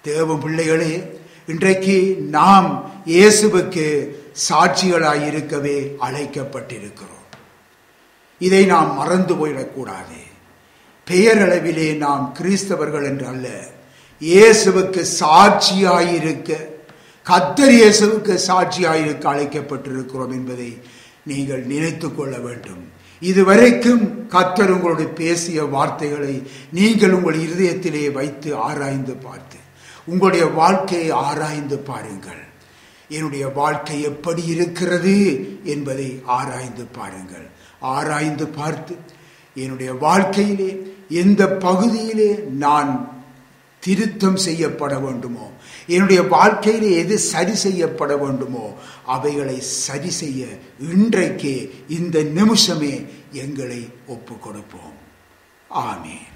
தேவ பிள்ளைகளே, இன்றைக்கு நாம் இயேசுவுக்கு சாட்சிகளாயிருக்கவே அழைக்கப்பட்டிருக்கிறோம். இதை நாம் மறந்து போயிடக்கூடாது. பெயரளவிலே நாம் கிறிஸ்தவர்கள் என்று அல்ல, இயேசுவுக்கு சாட்சியாயிருக்க, கர்த்தர் இயேசுவுக்கு சாட்சியாயிருக்க அழைக்கப்பட்டிருக்கிறோம் என்பதை நீங்கள் நினைத்து கொள்ள வேண்டும். இதுவரைக்கும் கர்த்தர் உங்களோடு பேசிய வார்த்தைகளை நீங்கள் உங்கள் இருதயத்திலே வைத்து ஆராய்ந்து பார்த்து உங்களுடைய வாழ்க்கையை ஆராய்ந்து பாருங்கள். என்னுடைய வாழ்க்கை எப்படி இருக்கிறது என்பதை ஆராய்ந்து பாருங்கள். ஆராய்ந்து பார்த்து என்னுடைய வாழ்க்கையிலே எந்த பகுதியிலே நான் திருத்தம் செய்யப்பட வேண்டுமோ, என்னுடைய வாழ்க்கையிலே எது சரி செய்யப்பட வேண்டுமோ அவைகளை சரி செய்ய இன்றைக்கே இந்த நிமிஷமே எங்களை ஒப்பு கொடுப்போம். ஆமென்.